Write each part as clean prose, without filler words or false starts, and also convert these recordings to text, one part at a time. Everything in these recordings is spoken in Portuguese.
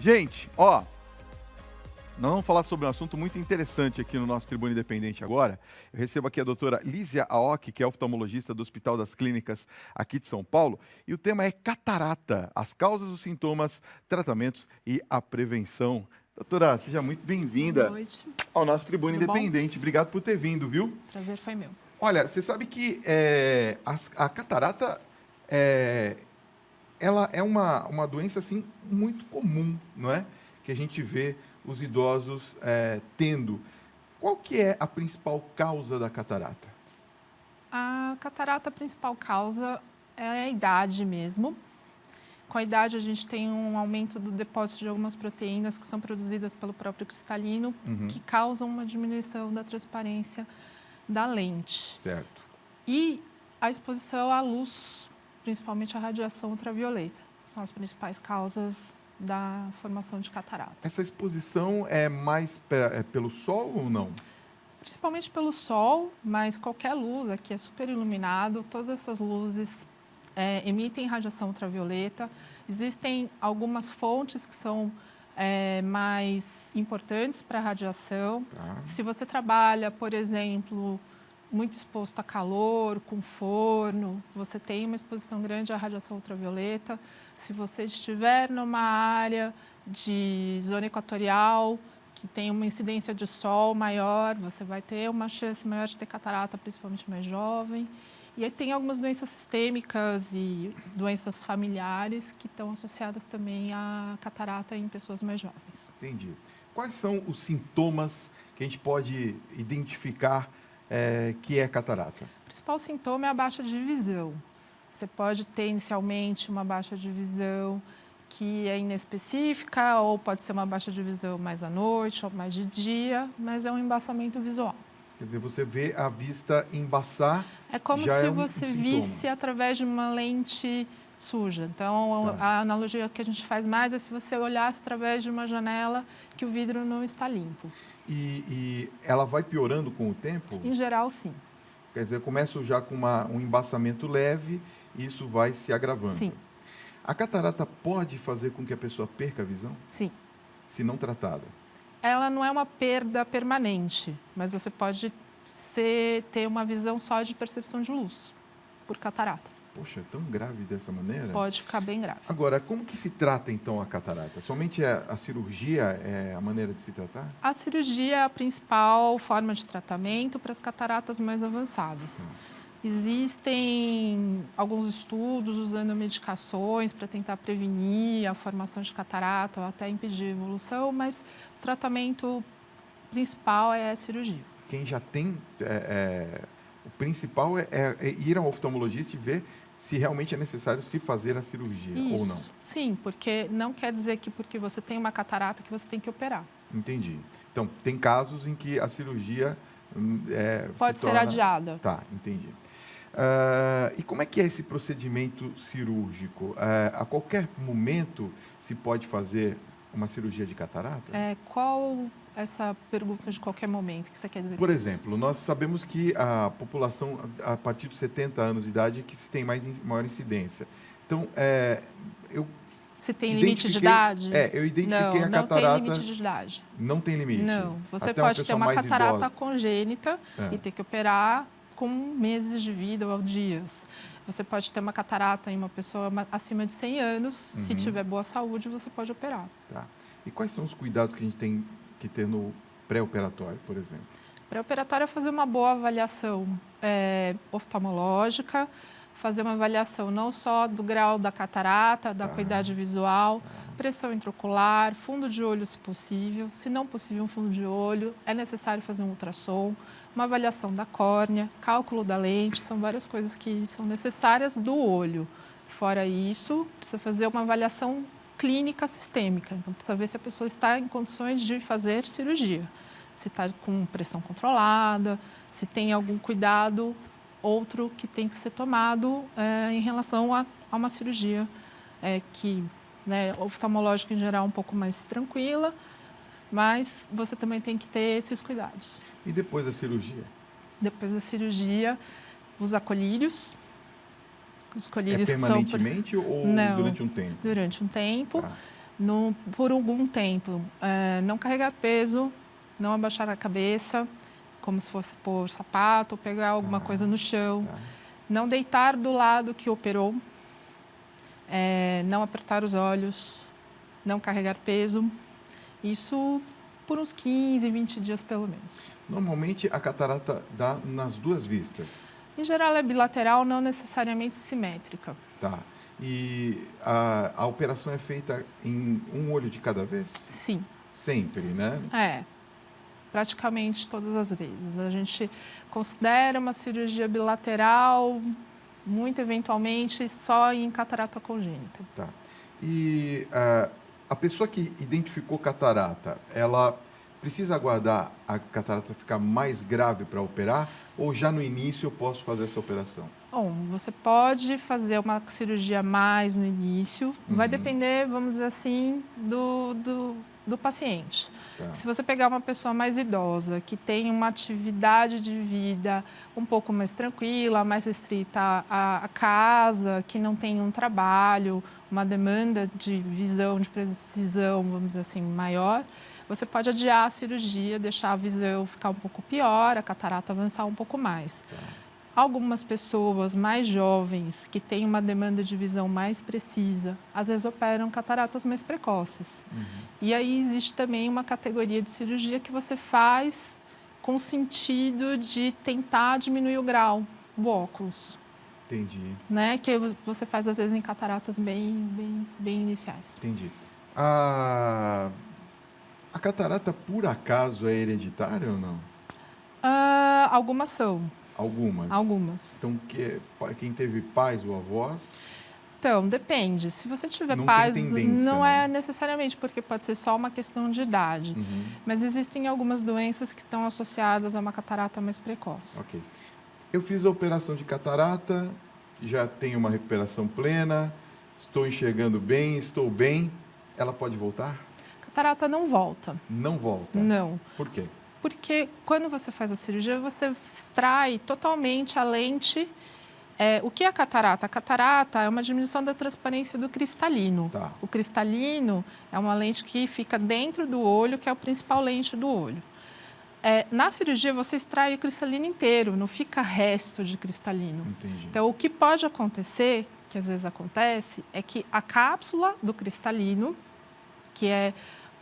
Gente, ó, nós vamos falar sobre um assunto muito interessante aqui no nosso Tribuna Independente agora. Eu recebo aqui a doutora Lísia Aoki, que é oftalmologista do Hospital das Clínicas aqui de São Paulo, e o tema é catarata, as causas, os sintomas, tratamentos e a prevenção. Doutora, seja muito Boa bem-vinda noite. ao nosso Tribuna Tudo bom? Independente. Obrigado por ter vindo, viu? Prazer foi meu. Olha, você sabe que a catarata ela é uma doença assim muito comum, não é? Que a gente vê os idosos tendo. Qual que é a principal causa da catarata? A catarata, a principal causa é a idade mesmo. Com a idade, a gente tem um aumento do depósito de algumas proteínas que são produzidas pelo próprio cristalino, que causam uma diminuição da transparência da lente. Certo. E a exposição à luz, principalmente a radiação ultravioleta, são as principais causas da formação de catarata. Essa exposição é mais pelo sol ou não? Principalmente pelo sol, mas qualquer luz aqui é super iluminado, todas essas luzes emitem radiação ultravioleta. Existem algumas fontes que são mais importantes para a radiação. Tá. Se você trabalha, por exemplo, muito exposto a calor, com forno, você tem uma exposição grande à radiação ultravioleta. Se você estiver numa área de zona equatorial, que tem uma incidência de sol maior, você vai ter uma chance maior de ter catarata, principalmente mais jovem. E aí tem algumas doenças sistêmicas e doenças familiares que estão associadas também à catarata em pessoas mais jovens. Entendi. Quais são os sintomas que a gente pode identificar que é catarata? O principal sintoma é a baixa de visão. Você pode ter inicialmente uma baixa de visão que é inespecífica, ou pode ser uma baixa de visão mais à noite ou mais de dia, mas é um embaçamento visual. Quer dizer, você vê a vista embaçar. É como já se é um você sintoma. visse através de uma lente suja. Então, Tá. a analogia que a gente faz mais é se você olhasse através de uma janela que o vidro não está limpo. E ela vai piorando com o tempo? Em geral, sim. Quer dizer, eu começo já com um embaçamento leve e isso vai se agravando. Sim, A catarata pode fazer com que a pessoa perca a visão, sim. se não tratada? Ela não é uma perda permanente, mas você pode ter uma visão só de percepção de luz por catarata. Poxa, é tão grave dessa maneira? Pode ficar bem grave. Agora, como que se trata então a catarata? Somente a cirurgia é a maneira de se tratar? A cirurgia é a principal forma de tratamento para as cataratas mais avançadas. Existem alguns estudos usando medicações para tentar prevenir a formação de catarata ou até impedir a evolução, mas o tratamento principal é a cirurgia. Quem já tem, o principal é ir ao oftalmologista e ver se realmente é necessário se fazer a cirurgia ou não. Sim, porque não quer dizer que porque você tem uma catarata que você tem que operar. Entendi. Então, tem casos em que a cirurgia Pode se ser torna... adiada. Tá, entendi. E como é que é esse procedimento cirúrgico? A qualquer momento se pode fazer uma cirurgia de catarata? Qual essa pergunta de qualquer momento que você quer dizer? Por exemplo, nós sabemos que a população a partir dos 70 anos de idade é que se tem maior incidência. Então, se tem limite de idade? Eu identifiquei a catarata. Não tem limite de idade. Não tem limite? Não. Você Até pode ter uma catarata idosa. congênita e ter que operar com meses de vida ou dias. Você pode ter uma catarata em uma pessoa acima de 100 anos. Se tiver boa saúde, você pode operar. Tá. E quais são os cuidados que a gente tem que ter no pré-operatório, por exemplo? Pré-operatório é fazer uma boa avaliação oftalmológica, fazer uma avaliação não só do grau da catarata, da acuidade visual, pressão intraocular, fundo de olho se possível. Se não possível um fundo de olho, é necessário fazer um ultrassom, uma avaliação da córnea, cálculo da lente, são várias coisas que são necessárias do olho. Fora isso, precisa fazer uma avaliação clínica sistêmica, então precisa ver se a pessoa está em condições de fazer cirurgia, se está com pressão controlada, se tem algum cuidado outro que tem que ser tomado em relação a uma cirurgia que, oftalmológica em geral, é um pouco mais tranquila, mas você também tem que ter esses cuidados. E depois da cirurgia? Depois da cirurgia, usar colírios. Os colírios permanentemente são... ou Não, durante um tempo? Durante um tempo. Tá. por algum tempo. Não carregar peso, não abaixar a cabeça, como se fosse pôr sapato ou pegar alguma coisa no chão. Não deitar do lado que operou. Não apertar os olhos, não carregar peso. Isso por uns 15, 20 dias pelo menos. Normalmente a catarata dá nas duas vistas. Em geral é bilateral, não necessariamente simétrica. Tá. E a operação é feita em um olho de cada vez? Sim. Sempre, né? Praticamente todas as vezes. A gente considera uma cirurgia bilateral, muito eventualmente, só em catarata congênita. Tá. E a pessoa que identificou catarata, ela precisa aguardar a catarata ficar mais grave para operar? Ou já no início eu posso fazer essa operação? Bom, você pode fazer uma cirurgia mais no início. Vai depender, vamos dizer assim, do paciente. Tá. Se você pegar uma pessoa mais idosa, que tem uma atividade de vida um pouco mais tranquila, mais restrita à casa, que não tem um trabalho, uma demanda de visão, de precisão, vamos dizer assim, maior, você pode adiar a cirurgia, deixar a visão ficar um pouco pior, a catarata avançar um pouco mais. Tá. Algumas pessoas mais jovens, que têm uma demanda de visão mais precisa, às vezes operam cataratas mais precoces. E aí existe também uma categoria de cirurgia que você faz com o sentido de tentar diminuir o grau do óculos. Entendi. Né? Que você faz, às vezes, em cataratas bem iniciais. Entendi. A catarata, por acaso, é hereditária ou não? Algumas são. Algumas? Algumas. Então, quem teve pais ou avós... Então, depende. Se você tiver não pais, tem tendência, não né? é necessariamente, porque pode ser só uma questão de idade. Mas existem algumas doenças que estão associadas a uma catarata mais precoce. Ok. Eu fiz a operação de catarata, já tenho uma recuperação plena, estou enxergando bem, estou bem. Ela pode voltar? Catarata não volta. Não volta? Não. Por quê? Porque quando você faz a cirurgia, você extrai totalmente a lente. O que é a catarata? A catarata é uma diminuição da transparência do cristalino. Tá. O cristalino é uma lente que fica dentro do olho, que é a principal lente do olho. Na cirurgia, você extrai o cristalino inteiro, não fica resto de cristalino. Entendi. Então, o que pode acontecer, que às vezes acontece, é que a cápsula do cristalino, que é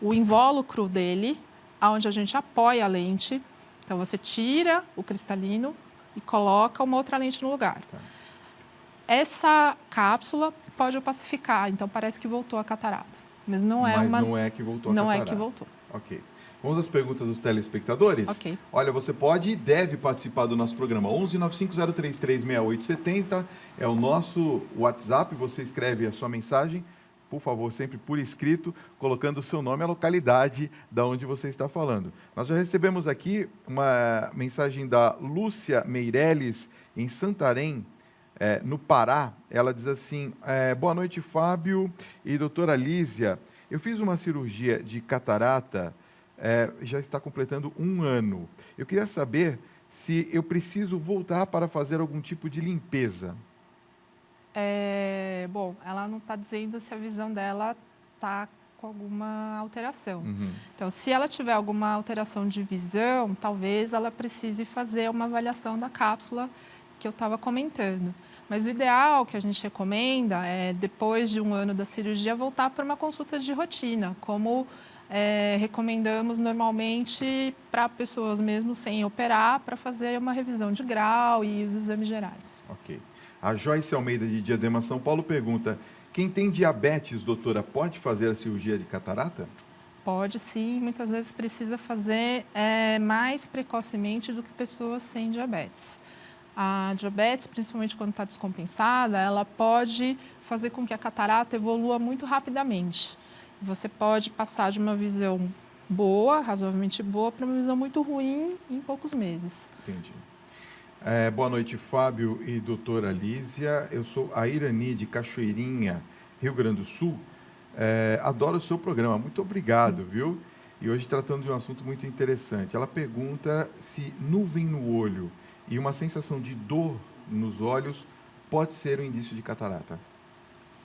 o invólucro dele, onde a gente apoia a lente, então você tira o cristalino e coloca uma outra lente no lugar. Tá. Essa cápsula pode opacificar, então parece que voltou a catarata. Mas não é não é que voltou a não catarata. é que voltou. Ok. Vamos às perguntas dos telespectadores? Ok. Olha, você pode e deve participar do nosso programa. 11 95033 6870 é o nosso WhatsApp. Você escreve a sua mensagem, por favor, sempre por escrito, colocando o seu nome e a localidade da onde você está falando. Nós já recebemos aqui uma mensagem da Lúcia Meirelles, em Santarém, no Pará. Ela diz assim: boa noite, Fábio e doutora Lísia. Eu fiz uma cirurgia de catarata, já está completando 1 ano. Eu queria saber se eu preciso voltar para fazer algum tipo de limpeza. Bom, ela não está dizendo se a visão dela está com alguma alteração. Então, se ela tiver alguma alteração de visão, talvez ela precise fazer uma avaliação da cápsula que eu estava comentando. Mas o ideal que a gente recomenda é, depois de 1 ano da cirurgia, voltar para uma consulta de rotina, como recomendamos normalmente para pessoas mesmo sem operar, para fazer uma revisão de grau e os exames gerais. Ok. A Joyce Almeida, de Diadema, São Paulo, pergunta: quem tem diabetes, doutora, pode fazer a cirurgia de catarata? Pode sim, muitas vezes precisa fazer mais precocemente do que pessoas sem diabetes. A diabetes, principalmente quando está descompensada, ela pode fazer com que a catarata evolua muito rapidamente. Você pode passar de uma visão boa, razoavelmente boa, para uma visão muito ruim em poucos meses. Entendi. Boa noite, Fábio e doutora Lísia. Eu sou a Irani, de Cachoeirinha, Rio Grande do Sul. Adoro o seu programa. Muito obrigado, viu? E hoje tratando de um assunto muito interessante. Ela pergunta se nuvem no olho e uma sensação de dor nos olhos pode ser um indício de catarata.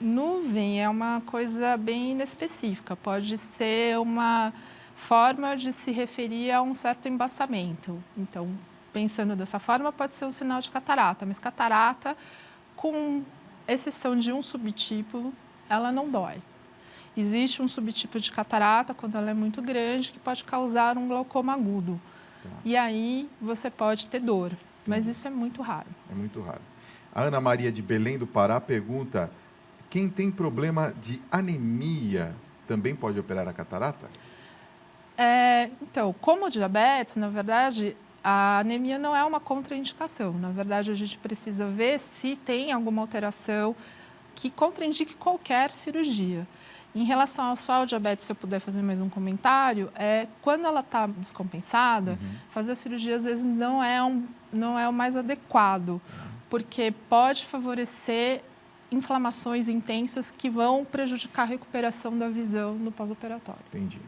Nuvem é uma coisa bem inespecífica, pode ser uma forma de se referir a um certo embaçamento. Então, pensando dessa forma, pode ser um sinal de catarata, mas catarata, com exceção de um subtipo, ela não dói. Existe um subtipo de catarata, quando ela é muito grande, que pode causar um glaucoma agudo. Tá. E aí você pode ter dor, mas isso é muito raro. É muito raro. A Ana Maria de Belém do Pará pergunta: quem tem problema de anemia também pode operar a catarata? Então, como diabetes, na verdade, a anemia não é uma contraindicação. Na verdade, a gente precisa ver se tem alguma alteração que contraindique qualquer cirurgia. Em relação ao só ao diabetes, se eu puder fazer mais um comentário, quando ela está descompensada, fazer a cirurgia às vezes não é o mais adequado, porque pode favorecer inflamações intensas que vão prejudicar a recuperação da visão no pós-operatório. Entendi.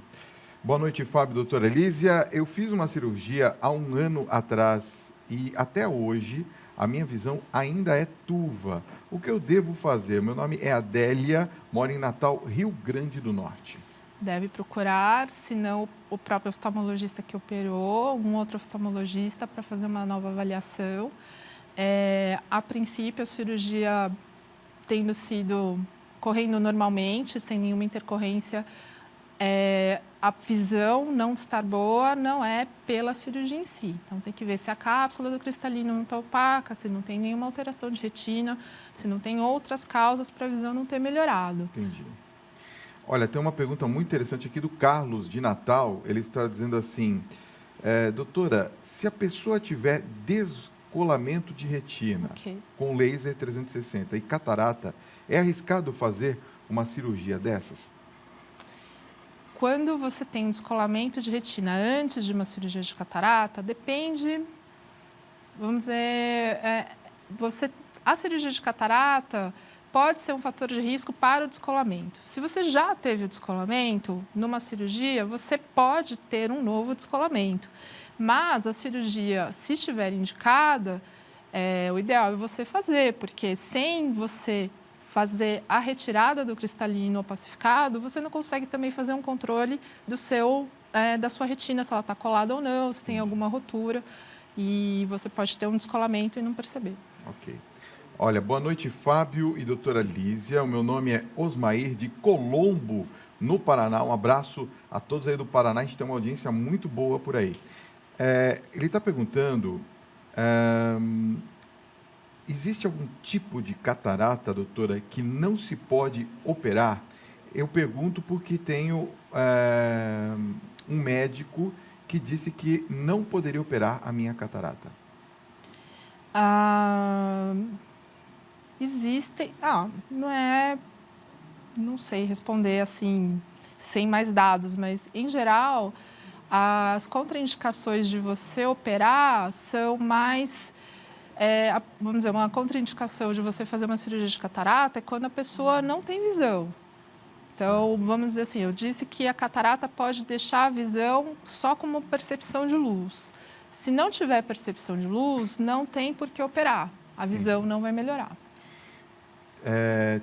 Boa noite, Fábio, doutora Elísia. Eu fiz uma cirurgia há um ano atrás e até hoje a minha visão ainda é turva. O que eu devo fazer? Meu nome é Adélia, moro em Natal, Rio Grande do Norte. Deve procurar, se não o próprio oftalmologista que operou, um outro oftalmologista para fazer uma nova avaliação. A princípio, a cirurgia tendo sido correndo normalmente, sem nenhuma intercorrência, a visão não estar boa não é pela cirurgia em si. Então, tem que ver se a cápsula do cristalino não está opaca, se não tem nenhuma alteração de retina, se não tem outras causas para a visão não ter melhorado. Entendi. Olha, tem uma pergunta muito interessante aqui do Carlos, de Natal. Ele está dizendo assim: doutora, se a pessoa tiver descolamento de retina com laser 360 e catarata, é arriscado fazer uma cirurgia dessas? Quando você tem um descolamento de retina antes de uma cirurgia de catarata, depende, vamos dizer, a cirurgia de catarata pode ser um fator de risco para o descolamento. Se você já teve o descolamento, numa cirurgia, você pode ter um novo descolamento. Mas a cirurgia, se estiver indicada, o ideal é você fazer, porque sem você fazer a retirada do cristalino opacificado, você não consegue também fazer um controle da sua retina, se ela está colada ou não, se tem alguma rotura, e você pode ter um descolamento e não perceber. Ok. Olha, boa noite, Fábio e doutora Lísia. O meu nome é Osmair, de Colombo, no Paraná. Um abraço a todos aí do Paraná. A gente tem uma audiência muito boa por aí. Ele está perguntando... existe algum tipo de catarata, doutora, que não se pode operar? Eu pergunto porque tenho um médico que disse que não poderia operar a minha catarata. Existem... não sei responder assim, sem mais dados, mas, em geral, as contraindicações de você operar são mais... vamos dizer, uma contraindicação de você fazer uma cirurgia de catarata é quando a pessoa não tem visão. Então, vamos dizer assim, eu disse que a catarata pode deixar a visão só como percepção de luz. Se não tiver percepção de luz, não tem por que operar. A visão não vai melhorar.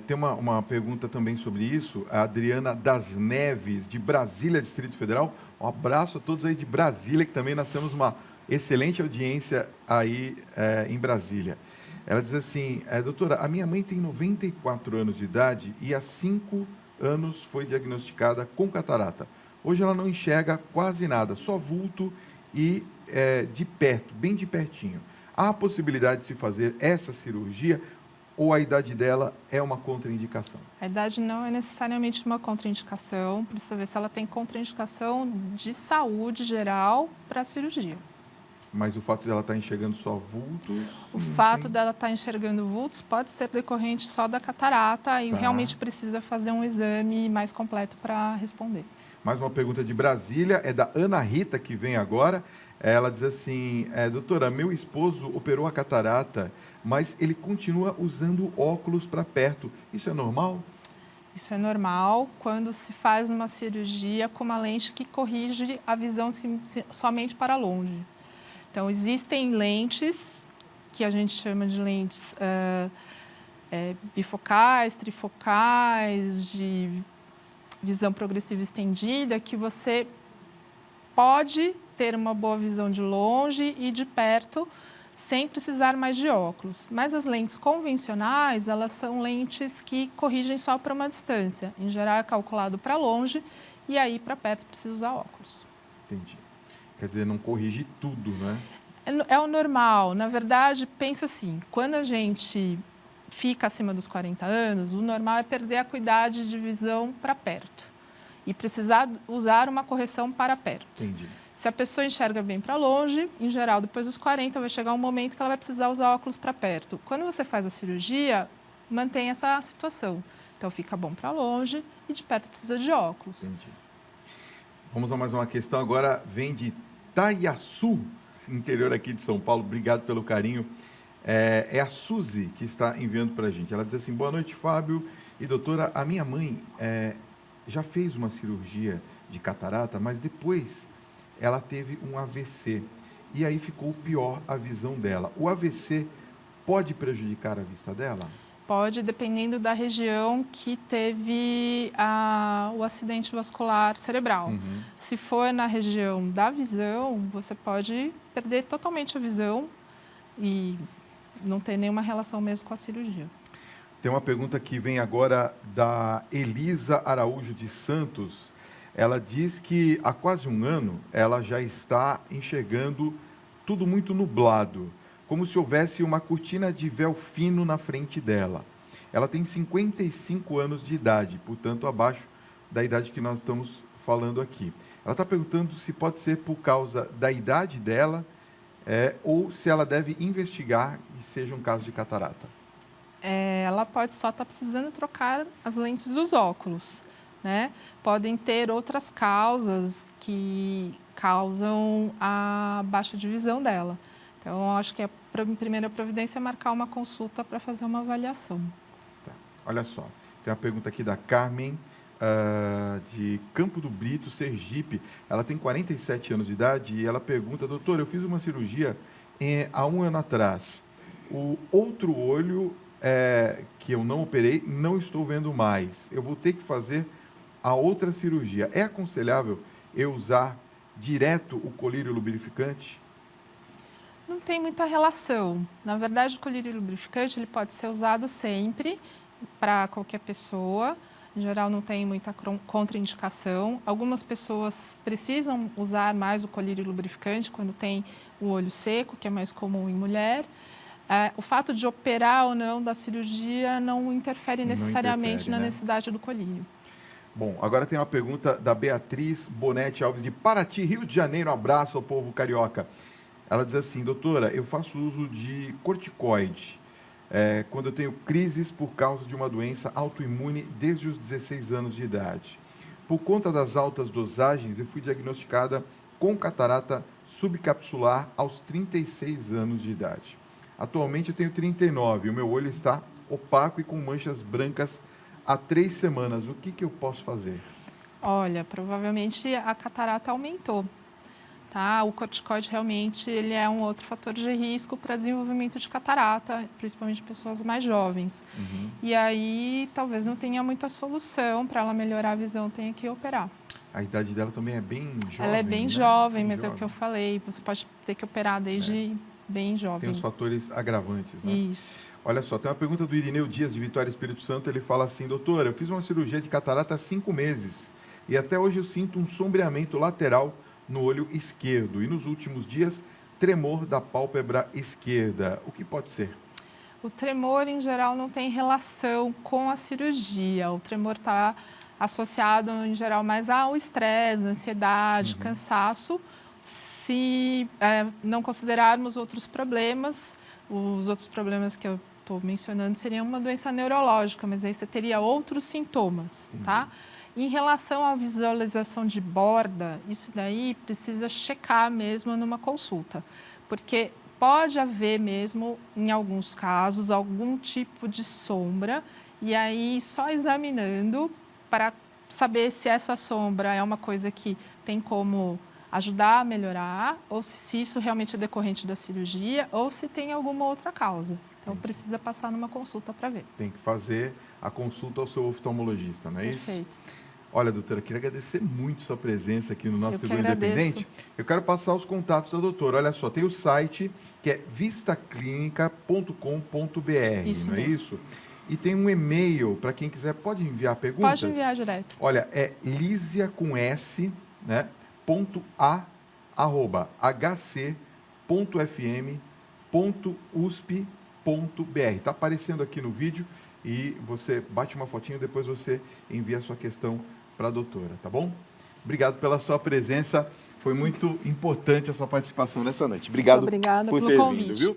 Tem uma pergunta também sobre isso. A Adriana das Neves, de Brasília, Distrito Federal. Um abraço a todos aí de Brasília, que também nós temos uma excelente audiência aí em Brasília. Ela diz assim: doutora, a minha mãe tem 94 anos de idade e há 5 anos foi diagnosticada com catarata. Hoje ela não enxerga quase nada, só vulto e de perto, bem de pertinho. Há a possibilidade de se fazer essa cirurgia ou a idade dela é uma contraindicação? A idade não é necessariamente uma contraindicação, precisa ver se ela tem contraindicação de saúde geral para a cirurgia. Mas o fato dela estar enxergando só vultos... O fato dela estar enxergando vultos pode ser decorrente só da catarata e realmente precisa fazer um exame mais completo para responder. Mais uma pergunta de Brasília, é da Ana Rita, que vem agora. Ela diz assim: doutora, meu esposo operou a catarata, mas ele continua usando óculos para perto. Isso é normal? Isso é normal quando se faz uma cirurgia com uma lente que corrige a visão somente para longe. Então, existem lentes que a gente chama de lentes bifocais, trifocais, de visão progressiva estendida, que você pode ter uma boa visão de longe e de perto, sem precisar mais de óculos. Mas as lentes convencionais, elas são lentes que corrigem só para uma distância. Em geral, é calculado para longe e aí para perto precisa usar óculos. Entendi. Quer dizer, não corrige tudo, né? É o normal. Na verdade, pensa assim, quando a gente fica acima dos 40 anos, o normal é perder a acuidade de visão para perto e precisar usar uma correção para perto. Entendi. Se a pessoa enxerga bem para longe, em geral, depois dos 40, vai chegar um momento que ela vai precisar usar óculos para perto. Quando você faz a cirurgia, mantém essa situação. Então, fica bom para longe e de perto precisa de óculos. Entendi. Vamos a mais uma questão. Agora vem de Itaiaçu, interior aqui de São Paulo. Obrigado pelo carinho. É a Suzy que está enviando para a gente. Ela diz assim, boa noite, Fábio e doutora. A minha mãe já fez uma cirurgia de catarata, mas depois ela teve um AVC e aí ficou pior a visão dela. O AVC pode prejudicar a vista dela? Pode, dependendo da região que teve o acidente vascular cerebral. Uhum. Se for na região da visão, você pode perder totalmente a visão e não ter nenhuma relação mesmo com a cirurgia. Tem uma pergunta que vem agora da Elisa Araújo de Santos. Ela diz que há quase um ano ela já está enxergando tudo muito nublado, como se houvesse uma cortina de véu fino na frente dela. Ela tem 55 anos de idade, portanto, abaixo da idade que nós estamos falando aqui. Ela está perguntando se pode ser por causa da idade dela ou se ela deve investigar e seja um caso de catarata. Ela pode só estar precisando trocar as lentes dos óculos, né? Podem ter outras causas que causam a baixa de visão dela. Então, eu acho que a primeira providência é marcar uma consulta para fazer uma avaliação. Tá. Olha só, tem uma pergunta aqui da Carmen, de Campo do Brito, Sergipe. Ela tem 47 anos de idade e ela pergunta, doutor, eu fiz uma cirurgia há um ano atrás. O outro olho que eu não operei, não estou vendo mais. Eu vou ter que fazer a outra cirurgia. É aconselhável eu usar direto o colírio lubrificante? Não tem muita relação. Na verdade, o colírio lubrificante ele pode ser usado sempre para qualquer pessoa. Em geral, não tem muita contraindicação. Algumas pessoas precisam usar mais o colírio lubrificante quando tem o olho seco, que é mais comum em mulher. O fato de operar ou não da cirurgia não interfere necessariamente na necessidade do colírio. Bom, agora tem uma pergunta da Beatriz Bonetti Alves, de Paraty, Rio de Janeiro. Um abraço ao povo carioca. Ela diz assim, doutora, eu faço uso de corticoide quando eu tenho crises por causa de uma doença autoimune desde os 16 anos de idade. Por conta das altas dosagens, eu fui diagnosticada com catarata subcapsular aos 36 anos de idade. Atualmente eu tenho 39 e o meu olho está opaco e com manchas brancas há 3 semanas. O que eu posso fazer? Olha, provavelmente a catarata aumentou. Tá? O corticoide realmente ele é um outro fator de risco para desenvolvimento de catarata, principalmente pessoas mais jovens. Uhum. E aí talvez não tenha muita solução para ela melhorar a visão, tenha que operar. A idade dela também é bem jovem. Ela é bem né? jovem, bem mas jovem. é o que eu falei, você pode ter que operar desde bem jovem. Tem os fatores agravantes, né? Isso. Olha só, tem uma pergunta do Irineu Dias, de Vitória, Espírito Santo. Ele fala assim, doutora, eu fiz uma cirurgia de catarata há 5 meses e até hoje eu sinto um sombreamento lateral no olho esquerdo e nos últimos dias, tremor da pálpebra esquerda. O que pode ser? O tremor, em geral, não tem relação com a cirurgia. O tremor está associado, em geral, mais ao estresse, ansiedade, cansaço. Se não considerarmos outros problemas, os outros problemas que eu estou mencionando seriam uma doença neurológica, mas aí você teria outros sintomas, tá? Em relação à visualização de borda, isso daí precisa checar mesmo numa consulta, porque pode haver mesmo, em alguns casos, algum tipo de sombra, e aí só examinando para saber se essa sombra é uma coisa que tem como ajudar a melhorar, ou se isso realmente é decorrente da cirurgia, ou se tem alguma outra causa. Então, precisa passar numa consulta para ver. Tem que fazer a consulta ao seu oftalmologista, não é isso? Perfeito. Olha, doutora, queria agradecer muito sua presença aqui no nosso Eu que Tribuna agradeço. Independente. Eu quero passar os contatos da doutora. Olha só, tem o site que é vistaclinica.com.br, Isso não é mesmo. isso? E tem um e-mail para quem quiser, pode enviar perguntas? Pode enviar direto. Olha, é Lísia com S, né? .a@hc.fm.usp.br. Está aparecendo aqui no vídeo e você bate uma fotinho, depois você envia a sua questão para a doutora, tá bom? Obrigado pela sua presença, foi muito importante a sua participação nessa noite. Obrigado Obrigada por pelo ter convite. vindo, viu?